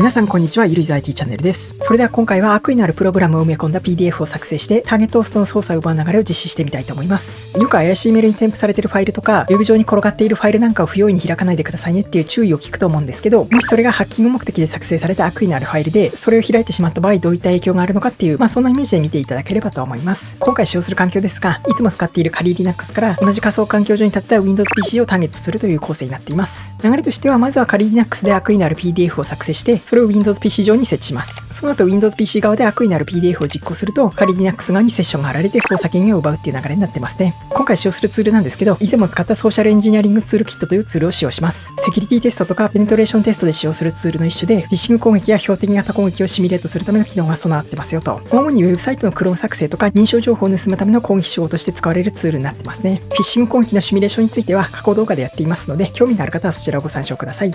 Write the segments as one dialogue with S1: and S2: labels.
S1: 皆さんこんにちは、ゆるいざ IT チャンネルです。それでは今回は悪意のあるプログラムを埋め込んだ PDF を作成してターゲットホストの操作を奪う流れを実施してみたいと思います。よく怪しいメールに添付されているファイルとか、ウェブ上に転がっているファイルなんかを不用意に開かないでくださいねっていう注意を聞くと思うんですけど、もしそれがハッキング目的で作成された悪意のあるファイルで、それを開いてしまった場合どういった影響があるのかっていう、そんなイメージで見ていただければと思います。今回使用する環境ですが、いつも使っているカリー Linux から同じ仮想環境上に立てた Windows PC をターゲットするという構成になっています。流れとしては、まずはカリー Linux で悪意のある PDF を作成して、それを Windows PC 上に設置します。その後 Windows PC 側で悪意のある PDF を実行すると、カリー Linux 側にセッションが貼られて操作権限を奪うっていう流れになってますね。今回使用するツールなんですけど、以前も使ったソーシャルエンジニアリングツールキットというツールを使用します。セキュリティテストとかペネトレーションテストで使用するツールの一種で、フィッシング攻撃や標的型攻撃をシミュレートするための機能が備わってますよと。主にウェブサイトのクローン作成とか認証情報を盗むための攻撃手法として使われるツールになってますね。フィッシング攻撃のシミュレーションについては過去動画でやっていますので、興味のある方はそちらをご参照ください。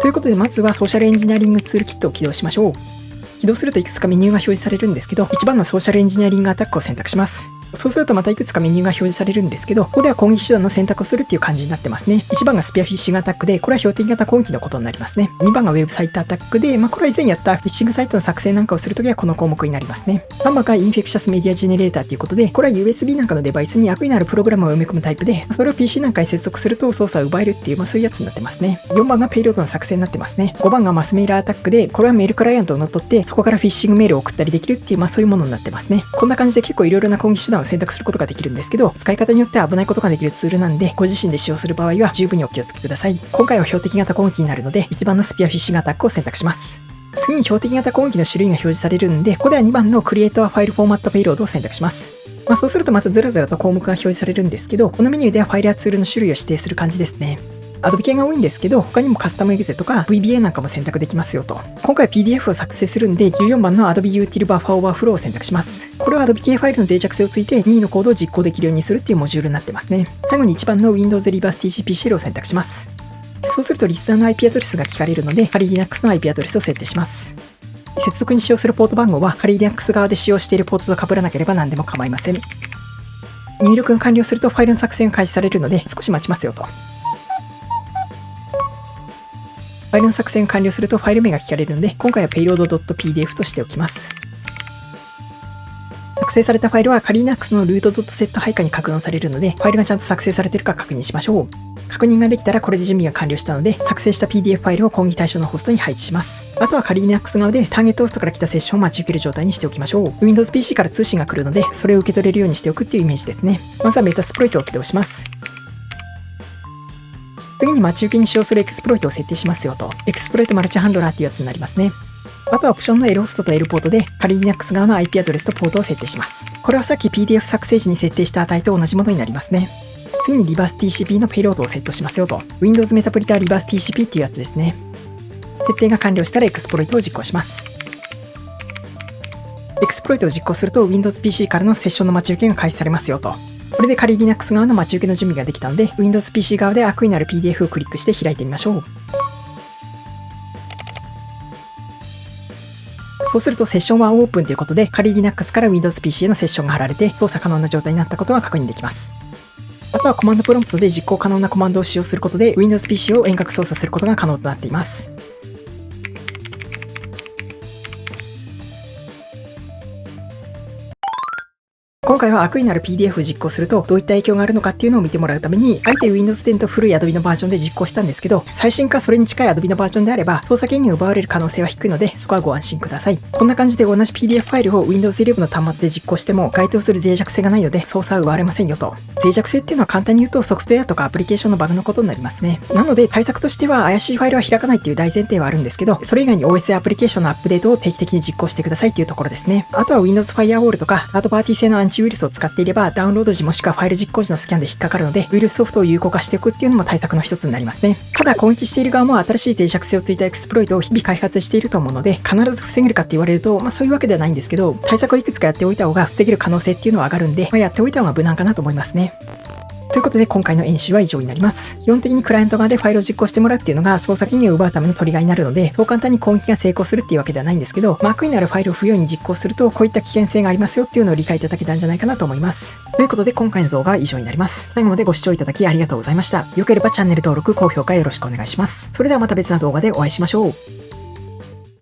S1: ということで、まずはソーシャルエンジニアリングツールキットを起動しましょう。起動するといくつかメニューが表示されるんですけど、1番のソーシャルエンジニアリングアタックを選択します。そうするとまたいくつかメニューが表示されるんですけど、ここでは攻撃手段の選択をするっていう感じになってますね。1番がスピアフィッシングアタックで、これは標的型攻撃のことになりますね。2番がウェブサイトアタックで、これは以前やったフィッシングサイトの作成なんかをするときはこの項目になりますね。3番がインフェクシャスメディアジェネレーターということで、これは USB なんかのデバイスに悪意のあるプログラムを埋め込むタイプで、それを PC なんかに接続すると操作を奪えるっていう、そういうやつになってますね。4番がペイロードの作成になってますね。5番がマスメールアタックで、これはメールクライアントを乗っ取って、そこからフィッシングメールを送ったりできるっていう、そういうものになってますね。こんな感じで結構いろいろな攻撃手段を選択することができるんですけど、使い方によっては危ないことができるツールなんで、ご自身で使用する場合は十分にお気をつけください。今回は標的型攻撃になるので、1番のスピアフィッシングアタックを選択します。次に標的型攻撃の種類が表示されるんで、ここでは2番のクリエイトアファイルフォーマットペイロードを選択します。そうするとまたずらずらと項目が表示されるんですけど、このメニューではファイルやツールの種類を指定する感じですね。Adobe 系が多いんですけど、他にもカスタムエグゼとか VBA なんかも選択できますよと。今回 PDF を作成するんで、14番の Adobe Util Buffer Overflow を選択します。これは Adobe 系ファイルの脆弱性をついて任意のコードを実行できるようにするっていうモジュールになってますね。最後に1番の Windows Reverse TCP シェルを選択します。そうするとリスナーの IP アドレスが聞かれるので、仮 Linux の IP アドレスを設定します。接続に使用するポート番号は仮 Linux 側で使用しているポートと被らなければ何でも構いません。入力が完了するとファイルの作成が開始されるので少し待ちますよと。ファイルの作成が完了するとファイル名が聞かれるので、今回は payload.pdf としておきます。作成されたファイルは仮 Linux の root.set 配下に格納されるので、ファイルがちゃんと作成されているか確認しましょう。確認ができたらこれで準備が完了したので、作成した PDF ファイルを攻撃対象のホストに配置します。あとは仮 Linux 側でターゲットホストから来たセッションを待ち受ける状態にしておきましょう。Windows PC から通信が来るので、それを受け取れるようにしておくっていうイメージですね。まずはメタスプロイトを起動します。次に待ち受けに使用するエクスプロイトを設定しますよと。エクスプロイトマルチハンドラーっていうやつになりますね。あとはオプションの L ホストと L ポートで仮 Linux 側の IP アドレスとポートを設定します。これはさっき PDF 作成時に設定した値と同じものになりますね。次に Reverse TCP のペイロードをセットしますよと。Windows メタプリター Reverse TCP っていうやつですね。設定が完了したらエクスプロイトを実行します。エクスプロイトを実行すると Windows PC からのセッションの待ち受けが開始されますよと。これで仮 Linux 側の待ち受けの準備ができたので、Windows PC 側で悪意のある PDF をクリックして開いてみましょう。そうするとセッションはオープンということで、仮 Linux から Windows PC へのセッションが貼られて操作可能な状態になったことが確認できます。あとはコマンドプロンプトで実行可能なコマンドを使用することで Windows PC を遠隔操作することが可能となっています。今回は悪意のある PDF を実行するとどういった影響があるのかっていうのを見てもらうために、あえて Windows 10と古い Adobe のバージョンで実行したんですけど、最新かそれに近い Adobe のバージョンであれば操作権限を奪われる可能性は低いので、そこはご安心ください。こんな感じで同じ PDF ファイルを Windows 11の端末で実行しても該当する脆弱性がないので操作は奪われませんよと。脆弱性っていうのは簡単に言うとソフトウェアとかアプリケーションのバグのことになりますね。なので対策としては怪しいファイルは開かないっていう大前提はあるんですけど、それ以外に OS やアプリケーションのアップデートを定期的に実行してくださいっていうところですね。あとは Windows Firewall とかサードパーティー製のアンチウイルスを使っていればダウンロード時もしくはファイル実行時のスキャンで引っかかるので、ウイルスソフトを有効化しておくっていうのも対策の一つになりますね。ただ攻撃している側も新しい脆弱性をついたエクスプロイトを日々開発していると思うので、必ず防げるかって言われるとそういうわけではないんですけど、対策をいくつかやっておいた方が防げる可能性っていうのは上がるんで、やっておいた方が無難かなと思いますね。ということで今回の演習は以上になります。基本的にクライアント側でファイルを実行してもらうっていうのが操作権限を奪うためのトリガーになるので、そう簡単に攻撃が成功するっていうわけではないんですけど、悪意のあるファイルを不要に実行するとこういった危険性がありますよっていうのを理解いただけたんじゃないかなと思います。ということで今回の動画は以上になります。最後までご視聴いただきありがとうございました。よければチャンネル登録、高評価よろしくお願いします。それではまた別な動画でお会いしましょう。